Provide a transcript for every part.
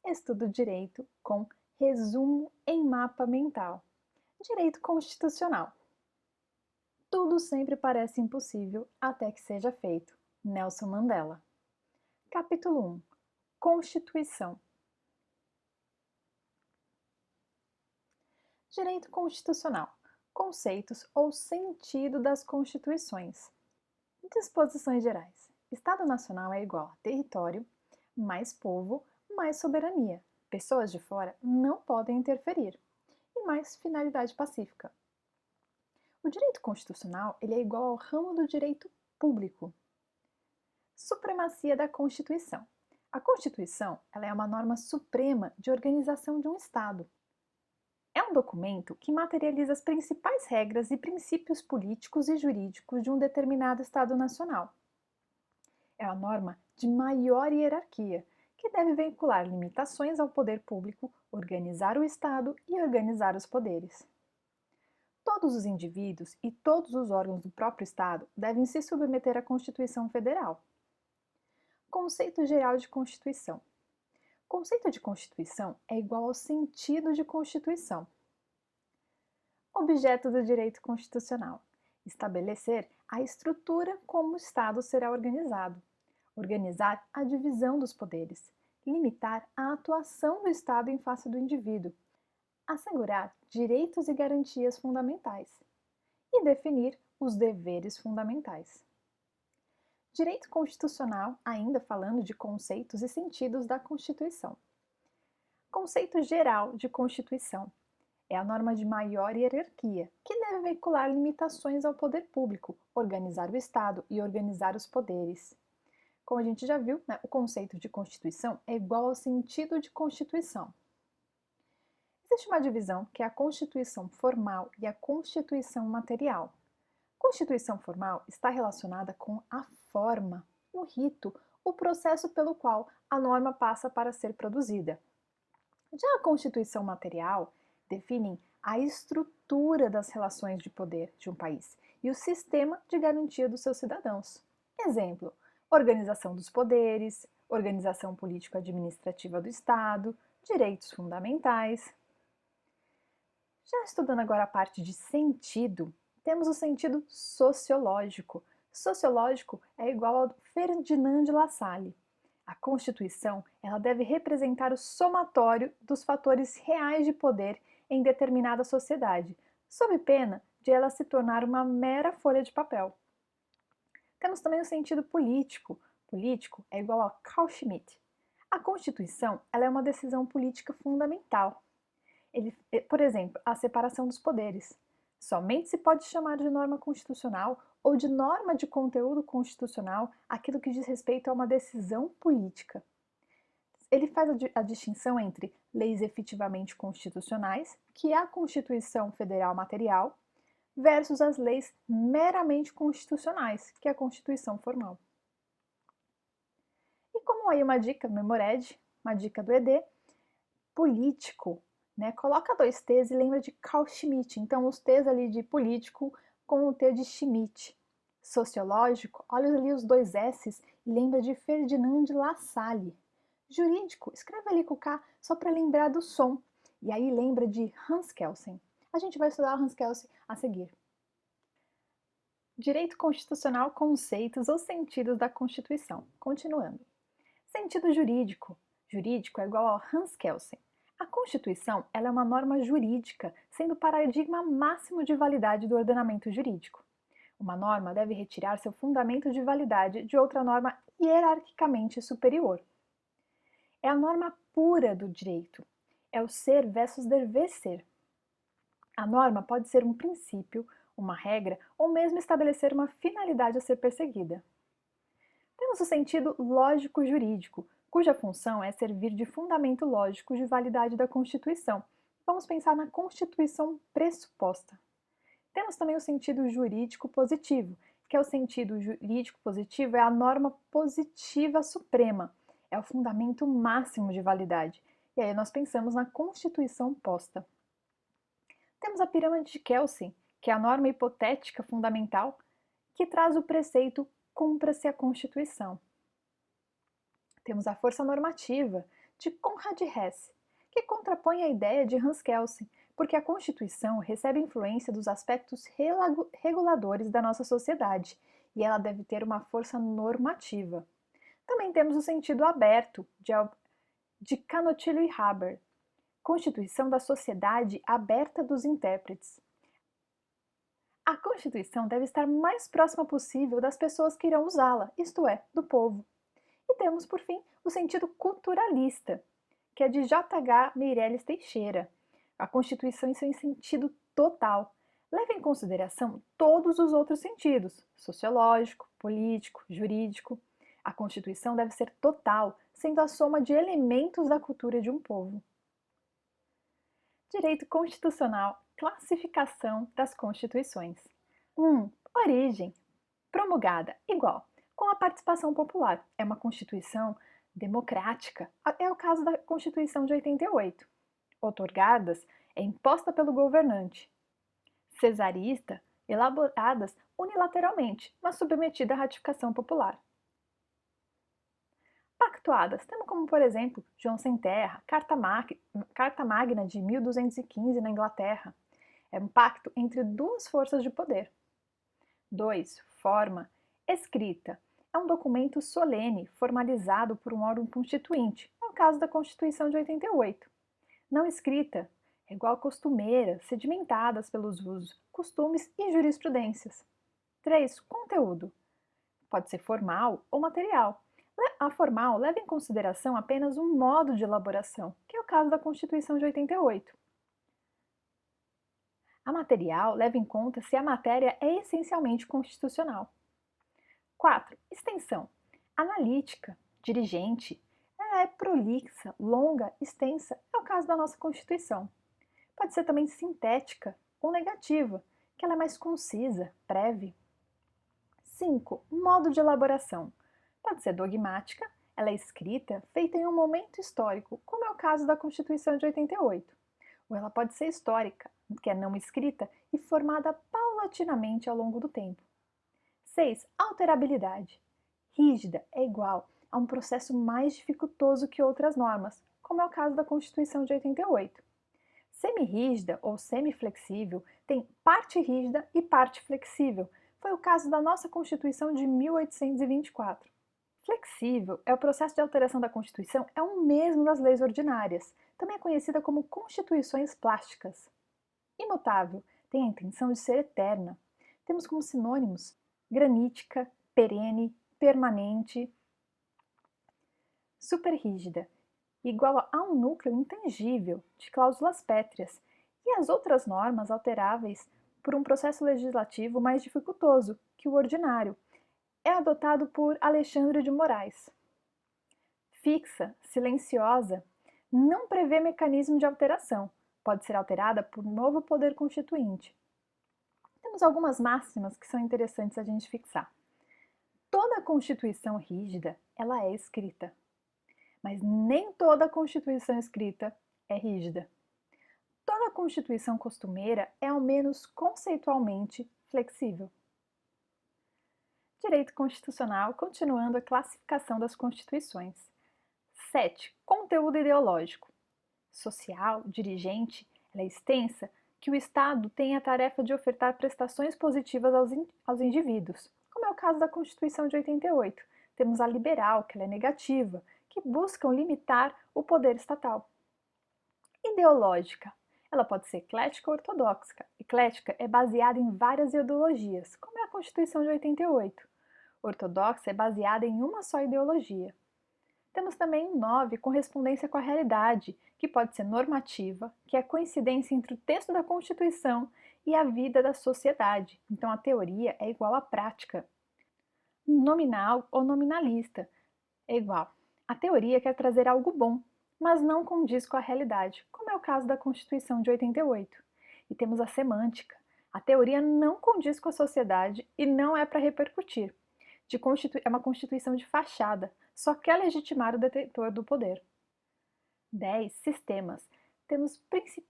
Estudo direito com resumo em mapa mental. Direito constitucional. Tudo sempre parece impossível até que seja feito. Nelson Mandela. Capítulo 1. Constituição. Direito constitucional. Conceitos ou sentido das constituições. Disposições gerais. Estado nacional é igual a território, mais povo, mais soberania. Pessoas de fora não podem interferir. E mais finalidade pacífica. O direito constitucional ele é igual ao ramo do direito público. Supremacia da Constituição. A Constituição ela é uma norma suprema de organização de um Estado. É um documento que materializa as principais regras e princípios políticos e jurídicos de um determinado Estado nacional. É a norma de maior hierarquia, que deve vincular limitações ao poder público, organizar o Estado e organizar os poderes. Todos os indivíduos e todos os órgãos do próprio Estado devem se submeter à Constituição Federal. Conceito geral de Constituição. Conceito de Constituição é igual ao sentido de Constituição. Objeto do direito constitucional. Estabelecer a estrutura como o Estado será organizado. Organizar a divisão dos poderes. Limitar a atuação do Estado em face do indivíduo. Assegurar direitos e garantias fundamentais. E definir os deveres fundamentais. Direito constitucional, ainda falando de conceitos e sentidos da Constituição. Conceito geral de Constituição. É a norma de maior hierarquia, que deve veicular limitações ao poder público, organizar o Estado e organizar os poderes. Como a gente já viu, o conceito de Constituição é igual ao sentido de Constituição. Existe uma divisão que é a Constituição formal e a Constituição material. Constituição formal está relacionada com a forma, o rito, o processo pelo qual a norma passa para ser produzida. Já a Constituição material define a estrutura das relações de poder de um país e o sistema de garantia dos seus cidadãos. Exemplo: organização dos poderes, organização político-administrativa do Estado, direitos fundamentais. Já estudando agora a parte de sentido, temos o sentido sociológico. Sociológico é igual ao Ferdinand de La Salle. A Constituição ela deve representar o somatório dos fatores reais de poder em determinada sociedade, sob pena de ela se tornar uma mera folha de papel. Temos também o sentido político. Político é igual a Carl Schmitt. A Constituição ela é uma decisão política fundamental. Por exemplo, a separação dos poderes. Somente se pode chamar de norma constitucional ou de norma de conteúdo constitucional aquilo que diz respeito a uma decisão política. Ele faz a distinção entre leis efetivamente constitucionais, que é a Constituição Federal material, versus as leis meramente constitucionais, que é a Constituição formal. E como aí uma dica, Memored, uma dica do ED, político. Coloca 2 T's e lembra de Carl Schmitt. Então, os T's ali de político com o T de Schmitt. Sociológico, olha ali os 2 S's e lembra de Ferdinand de La Salle. Jurídico, escreve ali com K só para lembrar do som. E aí lembra de Hans Kelsen. A gente vai estudar o Hans Kelsen a seguir. Direito constitucional, conceitos ou sentidos da Constituição. Continuando. Sentido jurídico. Jurídico é igual ao Hans Kelsen. A Constituição ela é uma norma jurídica, sendo o paradigma máximo de validade do ordenamento jurídico. Uma norma deve retirar seu fundamento de validade de outra norma hierarquicamente superior. É a norma pura do direito. É o ser versus dever ser. A norma pode ser um princípio, uma regra ou mesmo estabelecer uma finalidade a ser perseguida. Temos o sentido lógico-jurídico, cuja função é servir de fundamento lógico de validade da Constituição. Vamos pensar na Constituição pressuposta. Temos também o sentido jurídico positivo, que é o sentido jurídico positivo é a norma positiva suprema, é o fundamento máximo de validade. E aí nós pensamos na Constituição posta. Temos a pirâmide de Kelsen, que é a norma hipotética fundamental, que traz o preceito cumpra-se a Constituição. Temos a força normativa, de Conrad Hesse, que contrapõe a ideia de Hans Kelsen, porque a Constituição recebe influência dos aspectos reguladores da nossa sociedade e ela deve ter uma força normativa. Também temos o sentido aberto de Canotillo e Haber, Constituição da Sociedade Aberta dos Intérpretes. A Constituição deve estar mais próxima possível das pessoas que irão usá-la, isto é, do povo. E temos, por fim, o sentido culturalista, que é de J.H. Meirelles Teixeira. A Constituição em seu sentido total leva em consideração todos os outros sentidos, sociológico, político, jurídico. A Constituição deve ser total, sendo a soma de elementos da cultura de um povo. Direito Constitucional, classificação das Constituições. 1. Origem. Promulgada, igual, com a participação popular. É uma Constituição democrática. É o caso da Constituição de 88. Outorgadas, é imposta pelo governante. Cesarista, elaboradas unilateralmente, mas submetida à ratificação popular. Pactuadas, temos como, por exemplo, João Sem Terra, Carta Magna de 1215 na Inglaterra. É um pacto entre duas forças de poder. 2. Forma. Escrita. É um documento solene, formalizado por um órgão constituinte. É o caso da Constituição de 88. Não escrita. É igual a costumeira, sedimentadas pelos usos, costumes e jurisprudências. 3. Conteúdo. Pode ser formal ou material. A formal leva em consideração apenas um modo de elaboração, que é o caso da Constituição de 88. A material leva em conta se a matéria é essencialmente constitucional. 4. Extensão. Analítica, dirigente. Ela é prolixa, longa, extensa. É o caso da nossa Constituição. Pode ser também sintética ou negativa, que ela é mais concisa, breve. 5. Modo de elaboração. Pode ser dogmática, ela é escrita, feita em um momento histórico, como é o caso da Constituição de 88. Ou ela pode ser histórica, que é não escrita e formada paulatinamente ao longo do tempo. 6. Alterabilidade. Rígida é igual a um processo mais dificultoso que outras normas, como é o caso da Constituição de 88. Semirrígida ou semiflexível tem parte rígida e parte flexível. Foi o caso da nossa Constituição de 1824. Flexível é o processo de alteração da Constituição, é o mesmo das leis ordinárias, também é conhecida como constituições plásticas. Imutável tem a intenção de ser eterna. Temos como sinônimos granítica, perene, permanente. Superrígida, igual a um núcleo intangível de cláusulas pétreas, e as outras normas alteráveis por um processo legislativo mais dificultoso que o ordinário. É adotado por Alexandre de Moraes. Fixa, silenciosa, não prevê mecanismo de alteração, pode ser alterada por novo poder constituinte. Temos algumas máximas que são interessantes a gente fixar. Toda Constituição rígida, ela é escrita, mas nem toda Constituição escrita é rígida. Toda Constituição costumeira é ao menos conceitualmente flexível. Direito Constitucional, continuando a classificação das Constituições. 7. Conteúdo ideológico. Social, dirigente, ela é extensa, que o Estado tem a tarefa de ofertar prestações positivas aos indivíduos, como é o caso da Constituição de 88. Temos a liberal, que ela é negativa, que buscam limitar o poder estatal. Ideológica. Ela pode ser eclética ou ortodoxa. Eclética é baseada em várias ideologias, como é a Constituição de 88. Ortodoxa é baseada em uma só ideologia. Temos também 9, correspondência com a realidade, que pode ser normativa, que é a coincidência entre o texto da Constituição e a vida da sociedade. Então, a teoria é igual à prática. Nominal ou nominalista é igual. A teoria quer trazer algo bom, mas não condiz com a realidade, como é o caso da Constituição de 88. E temos a semântica. A teoria não condiz com a sociedade e não é para repercutir. É uma constituição de fachada, só quer legitimar o detentor do poder. 10. Sistemas.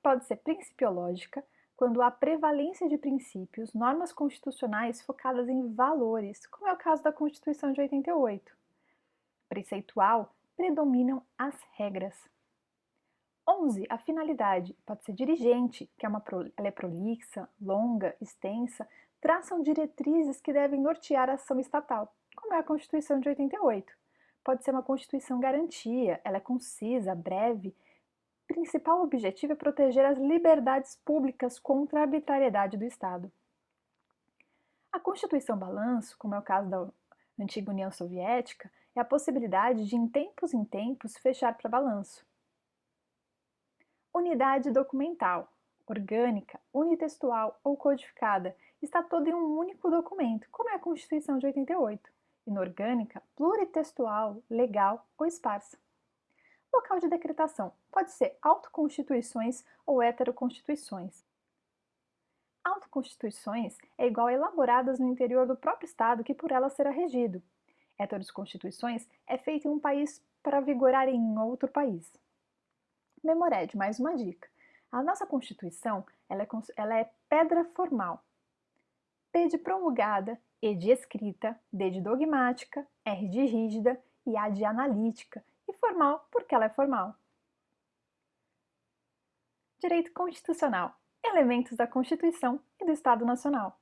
Pode ser principiológica, quando há prevalência de princípios, normas constitucionais focadas em valores, como é o caso da Constituição de 88. Preceitual predominam as regras. 11. A finalidade. Pode ser dirigente, que ela é prolixa, longa, extensa, traçam diretrizes que devem nortear a ação estatal, como é a Constituição de 88. Pode ser uma Constituição garantia, ela é concisa, breve. O principal objetivo é proteger as liberdades públicas contra a arbitrariedade do Estado. A Constituição Balanço, como é o caso da antiga União Soviética, é a possibilidade de, em tempos, fechar para balanço. Unidade documental, orgânica, unitextual ou codificada, está toda em um único documento, como é a Constituição de 88. Inorgânica, pluritextual, legal ou esparsa. Local de decretação, pode ser autoconstituições ou heteroconstituições. Autoconstituições é igual a elaboradas no interior do próprio Estado que por ela será regido. Heteroconstituições é feito em um país para vigorar em outro país. Memored, mais uma dica. A nossa Constituição ela é pedra formal. P de promulgada, E de escrita, D de dogmática, R de rígida e A de analítica. E formal porque ela é formal. Direito constitucional. Elementos da Constituição e do Estado Nacional.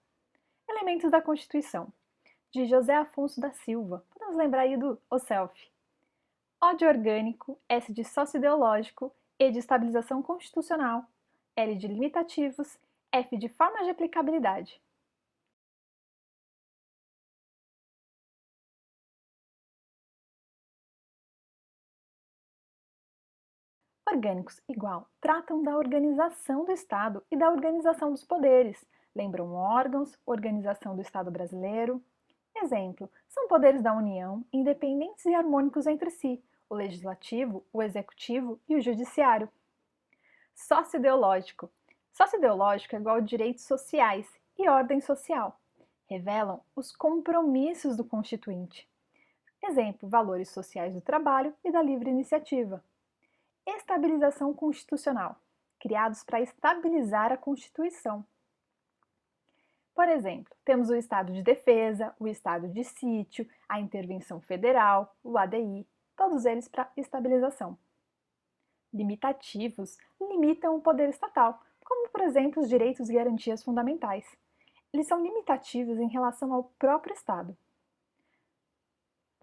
Elementos da Constituição. De José Afonso da Silva. Podemos lembrar aí do OSELF. O de orgânico, S de sócio-ideológico, E de estabilização constitucional, L de limitativos, F de formas de aplicabilidade. Orgânicos igual tratam da organização do Estado e da organização dos poderes. Lembram órgãos, organização do Estado brasileiro. Exemplo, são poderes da União, independentes e harmônicos entre si, o legislativo, o executivo e o judiciário. Sócio-ideológico. Sócio-ideológico é igual a direitos sociais e ordem social. Revelam os compromissos do Constituinte. Exemplo, valores sociais do trabalho e da livre iniciativa. Estabilização constitucional. Criados para estabilizar a Constituição. Por exemplo, temos o estado de defesa, o estado de sítio, a intervenção federal, o ADI, todos eles para estabilização. Limitativos limitam o poder estatal, como por exemplo os direitos e garantias fundamentais. Eles são limitativos em relação ao próprio Estado.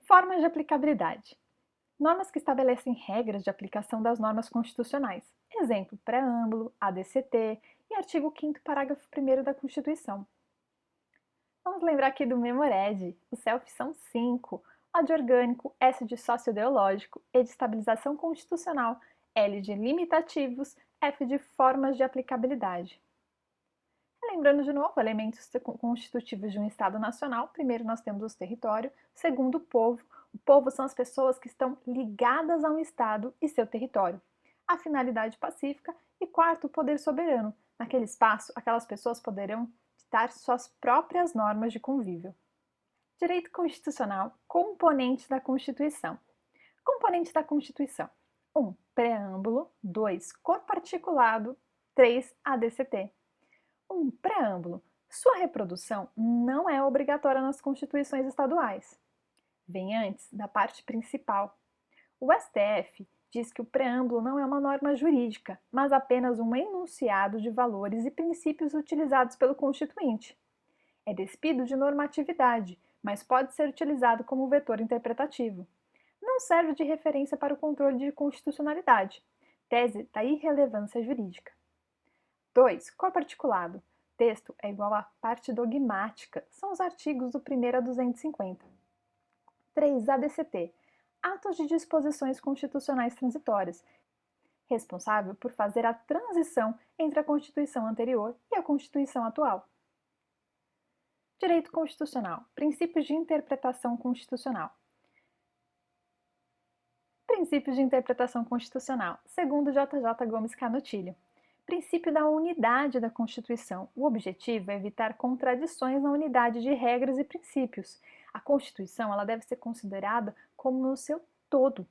Formas de aplicabilidade. Normas que estabelecem regras de aplicação das normas constitucionais. Exemplo, preâmbulo, ADCT e artigo 5º, parágrafo 1º da Constituição. Vamos lembrar aqui do Memored. Os CELF são 5. A de orgânico, S de sócio-ideológico, E de estabilização constitucional, L de limitativos, F de formas de aplicabilidade. Lembrando de novo, elementos constitutivos de um Estado nacional. Primeiro nós temos os territórios, segundo o povo. O povo são as pessoas que estão ligadas a um Estado e seu território. A finalidade pacífica e quarto, o poder soberano. Naquele espaço, aquelas pessoas poderão ditar suas próprias normas de convívio. Direito constitucional, componentes da Constituição. Componentes da Constituição. 1. Preâmbulo. 2. Corpo articulado. 3. ADCT. 1. Preâmbulo. Sua reprodução não é obrigatória nas constituições estaduais. Vem antes da parte principal. O STF diz que o preâmbulo não é uma norma jurídica, mas apenas um enunciado de valores e princípios utilizados pelo Constituinte. É despido de normatividade, mas pode ser utilizado como vetor interpretativo. Não serve de referência para o controle de constitucionalidade, tese da irrelevância jurídica. 2. Corpo articulado. Texto é igual à parte dogmática, são os artigos do 1º a 250. 3. ADCT. Atos de disposições constitucionais transitórias, responsável por fazer a transição entre a Constituição anterior e a Constituição atual. Direito constitucional. Princípios de interpretação constitucional. Princípios de interpretação constitucional, segundo JJ Gomes Canutilho. Princípio da unidade da Constituição. O objetivo é evitar contradições na unidade de regras e princípios. A Constituição ela deve ser considerada como no seu todo.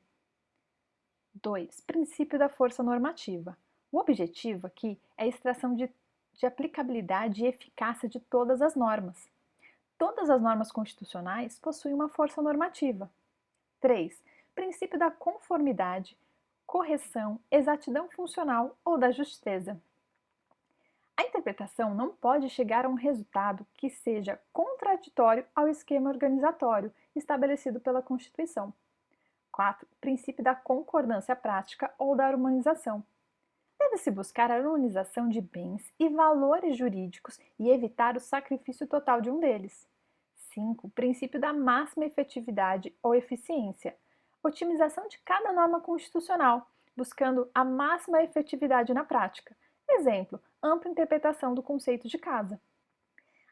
2. Princípio da força normativa. O objetivo aqui é a extração de aplicabilidade e eficácia de todas as normas. Todas as normas constitucionais possuem uma força normativa. 3. princípio da conformidade, correção, exatidão funcional ou da justeza. A interpretação não pode chegar a um resultado que seja contraditório ao esquema organizatório estabelecido pela Constituição. 4. Princípio da concordância prática ou da harmonização. Deve-se buscar a harmonização de bens e valores jurídicos e evitar o sacrifício total de um deles. 5. Princípio da máxima efetividade ou eficiência. Otimização de cada norma constitucional, buscando a máxima efetividade na prática. Exemplo, ampla interpretação do conceito de casa.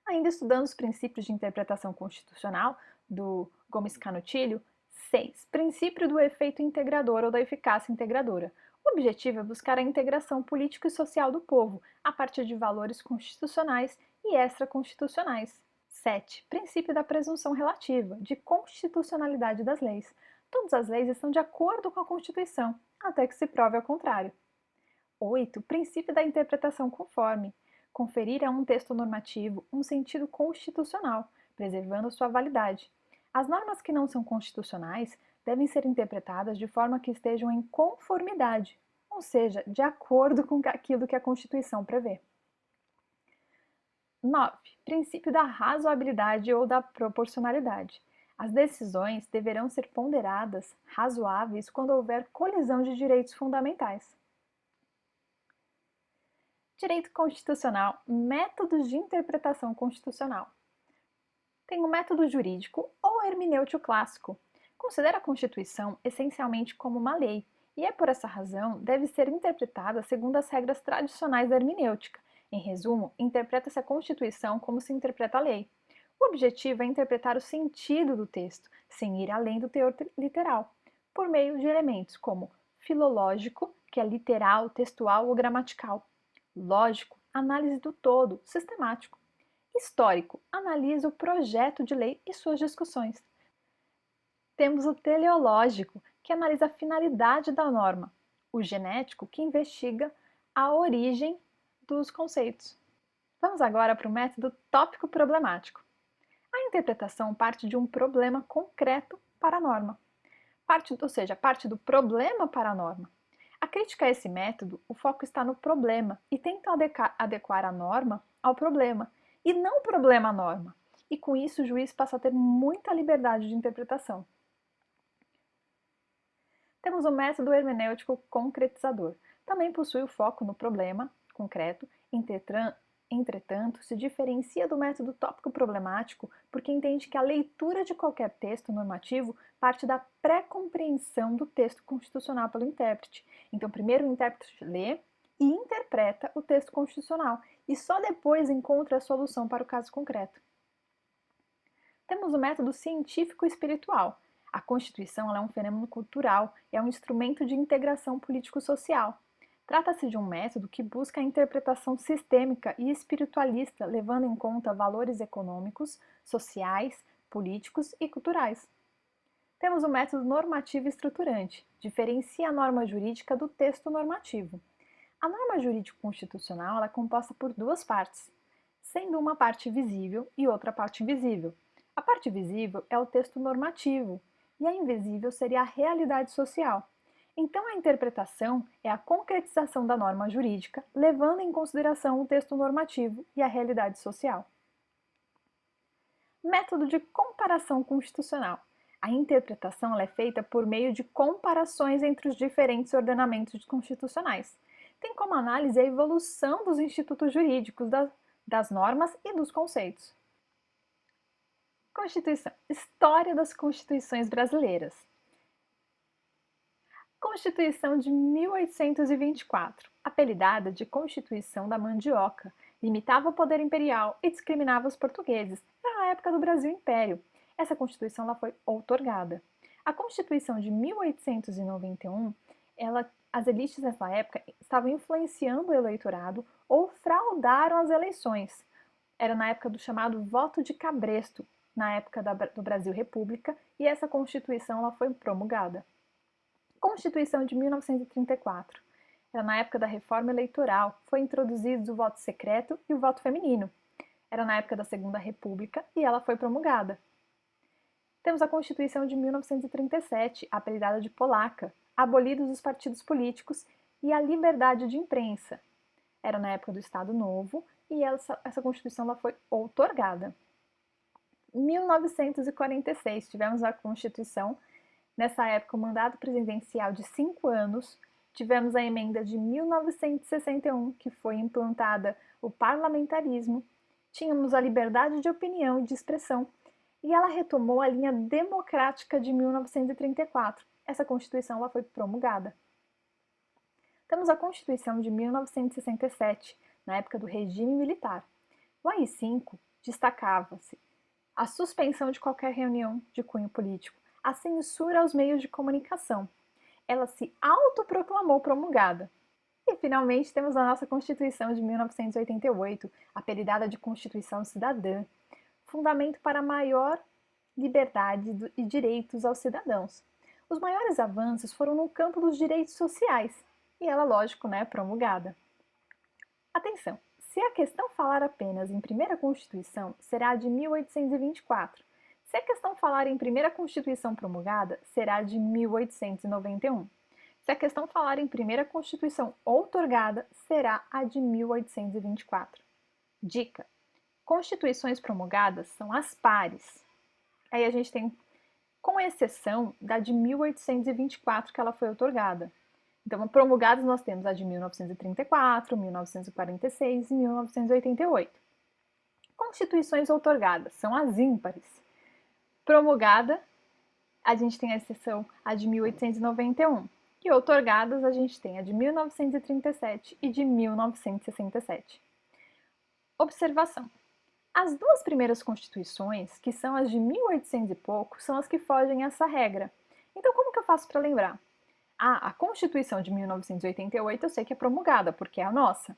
Ainda estudando os princípios de interpretação constitucional do Gomes Canutilho. 6. Princípio do efeito integrador ou da eficácia integradora. O objetivo é buscar a integração política e social do povo, a partir de valores constitucionais e extraconstitucionais. 7. Princípio da presunção relativa, de constitucionalidade das leis. Todas as leis estão de acordo com a Constituição, até que se prove ao contrário. 8. Princípio da interpretação conforme. Conferir a um texto normativo um sentido constitucional, preservando sua validade. As normas que não são constitucionais devem ser interpretadas de forma que estejam em conformidade, ou seja, de acordo com aquilo que a Constituição prevê. 9. Princípio da razoabilidade ou da proporcionalidade. As decisões deverão ser ponderadas, razoáveis, quando houver colisão de direitos fundamentais. Direito constitucional, métodos de interpretação constitucional. Tem o método jurídico ou hermenêutico clássico. Considera a Constituição essencialmente como uma lei, e é por essa razão deve ser interpretada segundo as regras tradicionais da hermenêutica. Em resumo, interpreta-se a Constituição como se interpreta a lei. O objetivo é interpretar o sentido do texto, sem ir além do teor literal, por meio de elementos como filológico, que é literal, textual ou gramatical; lógico, análise do todo, sistemático; histórico, analisa o projeto de lei e suas discussões. Temos o teleológico, que analisa a finalidade da norma; o genético, que investiga a origem dos conceitos. Vamos agora para o método tópico-problemático. A interpretação parte de um problema concreto para a norma, parte do problema para a norma. A crítica a esse método, o foco está no problema e tenta adequar a norma ao problema, e não o problema à norma. E com isso o juiz passa a ter muita liberdade de interpretação. Temos o método hermenêutico concretizador. Também possui o foco no problema concreto, entretanto, se diferencia do método tópico-problemático porque entende que a leitura de qualquer texto normativo parte da pré-compreensão do texto constitucional pelo intérprete. Então, primeiro o intérprete lê e interpreta o texto constitucional e só depois encontra a solução para o caso concreto. Temos o método científico-espiritual. A Constituição é um fenômeno cultural, é um instrumento de integração político-social. Trata-se de um método que busca a interpretação sistêmica e espiritualista, levando em conta valores econômicos, sociais, políticos e culturais. Temos o método normativo estruturante, diferencia a norma jurídica do texto normativo. A norma jurídico-constitucional é composta por duas partes, sendo uma parte visível e outra parte invisível. A parte visível é o texto normativo e a invisível seria a realidade social. Então, a interpretação é a concretização da norma jurídica, levando em consideração o texto normativo e a realidade social. Método de comparação constitucional. A interpretação é feita por meio de comparações entre os diferentes ordenamentos constitucionais. Tem como análise a evolução dos institutos jurídicos, das normas e dos conceitos. Constituição. História das Constituições brasileiras. Constituição de 1824, apelidada de Constituição da Mandioca, limitava o poder imperial e discriminava os portugueses. Era a época do Brasil Império. Essa Constituição ela foi outorgada. A Constituição de 1891, as elites nessa época estavam influenciando o eleitorado ou fraudaram as eleições. Era na época do chamado voto de cabresto, na época do Brasil República, e essa Constituição ela foi promulgada. Constituição de 1934. Era na época da reforma eleitoral, foi introduzido o voto secreto e o voto feminino. Era na época da Segunda República e ela foi promulgada. Temos a Constituição de 1937, apelidada de Polaca, abolidos os partidos políticos e a liberdade de imprensa. Era na época do Estado Novo e essa Constituição ela foi outorgada. 1946, tivemos a Constituição. Nessa época, o mandato presidencial de 5 anos. Tivemos a emenda de 1961, que foi implantada o parlamentarismo. Tínhamos a liberdade de opinião e de expressão. E ela retomou a linha democrática de 1934. Essa Constituição ela foi promulgada. Temos a Constituição de 1967, na época do regime militar. O AI-5 destacava-se a suspensão de qualquer reunião de cunho político, a censura aos meios de comunicação. Ela se autoproclamou promulgada. E, finalmente, temos a nossa Constituição de 1988, apelidada de Constituição Cidadã, fundamento para maior liberdade e direitos aos cidadãos. Os maiores avanços foram no campo dos direitos sociais, e ela, lógico, promulgada. Atenção! Se a questão falar apenas em primeira Constituição, será a de 1824. Se a questão falar em primeira Constituição promulgada, será a de 1891. Se a questão falar em primeira Constituição outorgada, será a de 1824. Dica: Constituições promulgadas são as pares. Aí a gente tem, com exceção da de 1824, que ela foi outorgada. Então, promulgadas nós temos a de 1934, 1946 e 1988. Constituições outorgadas são as ímpares. Promulgada, a gente tem a exceção a de 1891. E outorgadas, a gente tem a de 1937 e de 1967. Observação. As duas primeiras constituições, que são as de 1800 e pouco, são as que fogem a essa regra. Então, como que eu faço para lembrar? A Constituição de 1988 eu sei que é promulgada, porque é a nossa.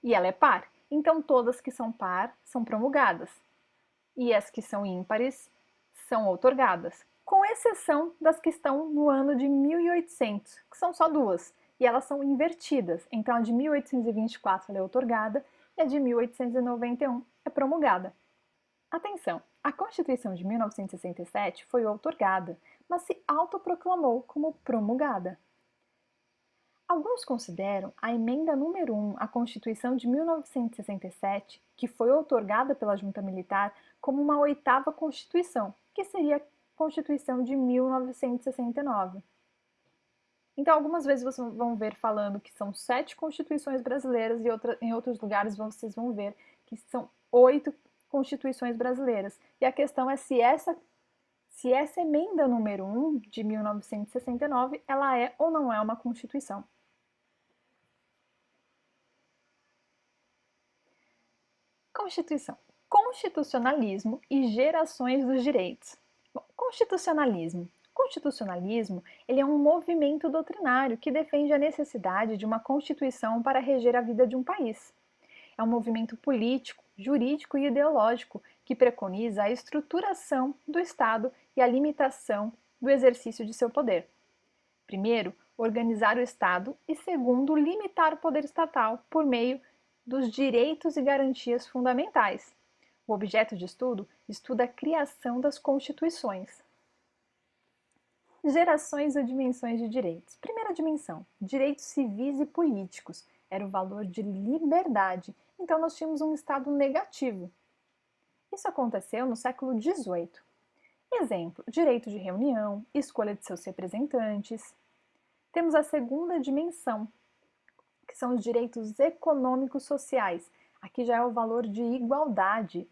E ela é par. Então, todas que são par são promulgadas. E as que são ímpares são outorgadas. Com exceção das que estão no ano de 1800, que são só duas. E elas são invertidas. Então, a de 1824 é outorgada e a de 1891 é promulgada. Atenção! A Constituição de 1967 foi outorgada, mas se autoproclamou como promulgada. Alguns consideram a emenda número 1 à Constituição de 1967, que foi outorgada pela Junta Militar, como uma oitava Constituição, que seria a Constituição de 1969. Então, algumas vezes vocês vão ver falando que são 7 Constituições brasileiras e em outros lugares vocês vão ver que são 8 Constituições brasileiras. E a questão é se essa emenda número 1 de 1969, ela é ou não é uma Constituição. Constituição. Constitucionalismo e gerações dos direitos. Bom, constitucionalismo. Constitucionalismo, ele é um movimento doutrinário que defende a necessidade de uma Constituição para reger a vida de um país. É um movimento político, jurídico e ideológico que preconiza a estruturação do Estado e a limitação do exercício de seu poder. Primeiro, organizar o Estado e, segundo, limitar o poder estatal por meio dos direitos e garantias fundamentais. O objeto de estudo estuda a criação das constituições. Gerações ou dimensões de direitos. Primeira dimensão, direitos civis e políticos. Era o valor de liberdade. Então, nós tínhamos um Estado negativo. Isso aconteceu no século XVIII. Exemplo, direito de reunião, escolha de seus representantes. Temos a segunda dimensão, que são os direitos econômicos sociais. Aqui já é o valor de igualdade.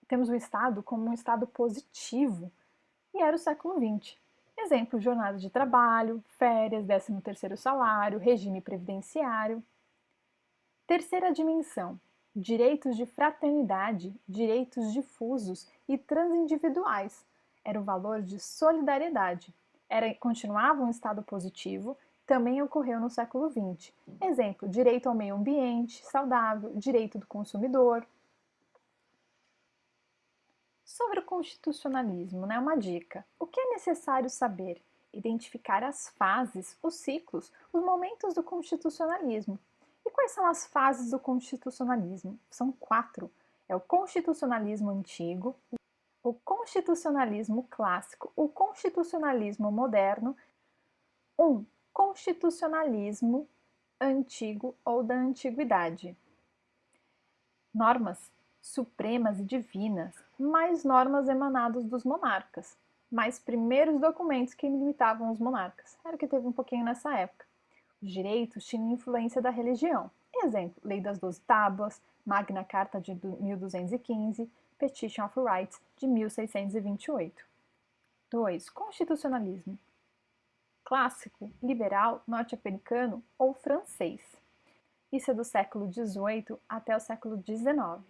Temos o Estado como um Estado positivo. E era o século XX. Exemplo, jornada de trabalho, férias, 13º salário, regime previdenciário. Terceira dimensão, direitos de fraternidade, direitos difusos e transindividuais. Era o valor de solidariedade. Continuava um Estado positivo, também ocorreu no século XX. Exemplo, direito ao meio ambiente saudável, direito do consumidor. Sobre o constitucionalismo, uma dica. O que é necessário saber? Identificar as fases, os ciclos, os momentos do constitucionalismo. E quais são as fases do constitucionalismo? São 4. É o constitucionalismo antigo, O constitucionalismo clássico, o constitucionalismo moderno. 1. Constitucionalismo antigo ou da antiguidade. Normas supremas e divinas, mais normas emanadas dos monarcas, mais primeiros documentos que limitavam os monarcas. Era o que teve um pouquinho nessa época. Os direitos tinham influência da religião. Exemplo, Lei das 12 Tábuas, Magna Carta de 1215, Petition of Rights de 1628. 2. Constitucionalismo clássico, liberal, norte-americano ou francês. Isso é do século XVIII até o século XIX.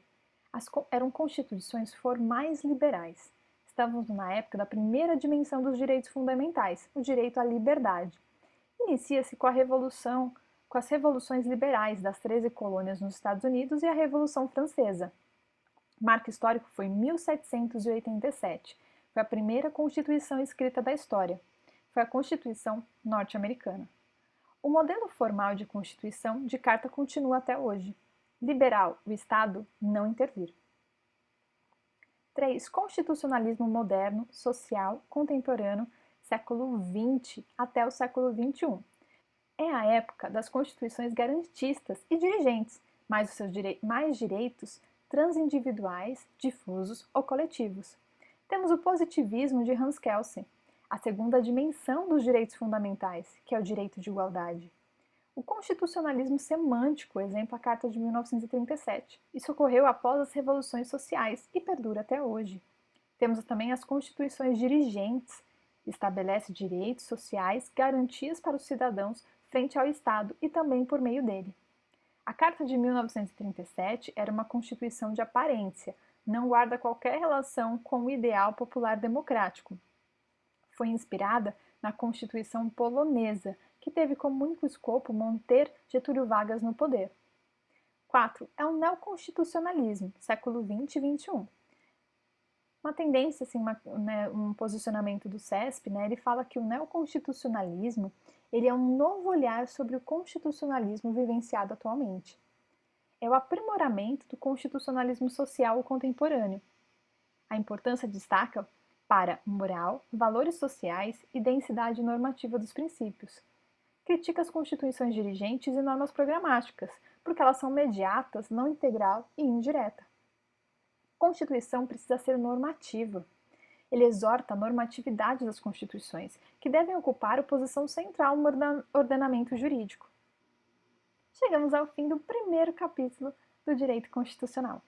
Eram constituições formais liberais. Estávamos na época da primeira dimensão dos direitos fundamentais, o direito à liberdade. Inicia-se com as revoluções liberais das 13 colônias nos Estados Unidos e a Revolução Francesa. Marco histórico foi 1787. Foi a primeira Constituição escrita da história. Foi a Constituição norte-americana. O modelo formal de Constituição de Carta continua até hoje. Liberal, o Estado não intervir. 3. Constitucionalismo moderno, social, contemporâneo, século XX até o século XXI. É a época das constituições garantistas e dirigentes, mais os seus mais direitos transindividuais, difusos ou coletivos. Temos o positivismo de Hans Kelsen, a segunda dimensão dos direitos fundamentais, que é o direito de igualdade. O constitucionalismo semântico, exemplo a Carta de 1937. Isso ocorreu após as revoluções sociais e perdura até hoje. Temos também as constituições dirigentes, estabelece direitos sociais, garantias para os cidadãos frente ao Estado e também por meio dele. A Carta de 1937 era uma constituição de aparência, não guarda qualquer relação com o ideal popular democrático. Foi inspirada na Constituição polonesa, que teve como único escopo manter Getúlio Vargas no poder. 4. É o neoconstitucionalismo, século XX e XXI. Uma tendência, assim, um posicionamento do CESP, ele fala que o neoconstitucionalismo ele é um novo olhar sobre o constitucionalismo vivenciado atualmente. É o aprimoramento do constitucionalismo social contemporâneo. A importância destaca para moral, valores sociais e densidade normativa dos princípios. Critica as constituições dirigentes e normas programáticas, porque elas são mediatas, não integral e indireta. A Constituição precisa ser normativa. Ele exorta a normatividade das constituições, que devem ocupar a posição central no ordenamento jurídico. Chegamos ao fim do primeiro capítulo do Direito Constitucional.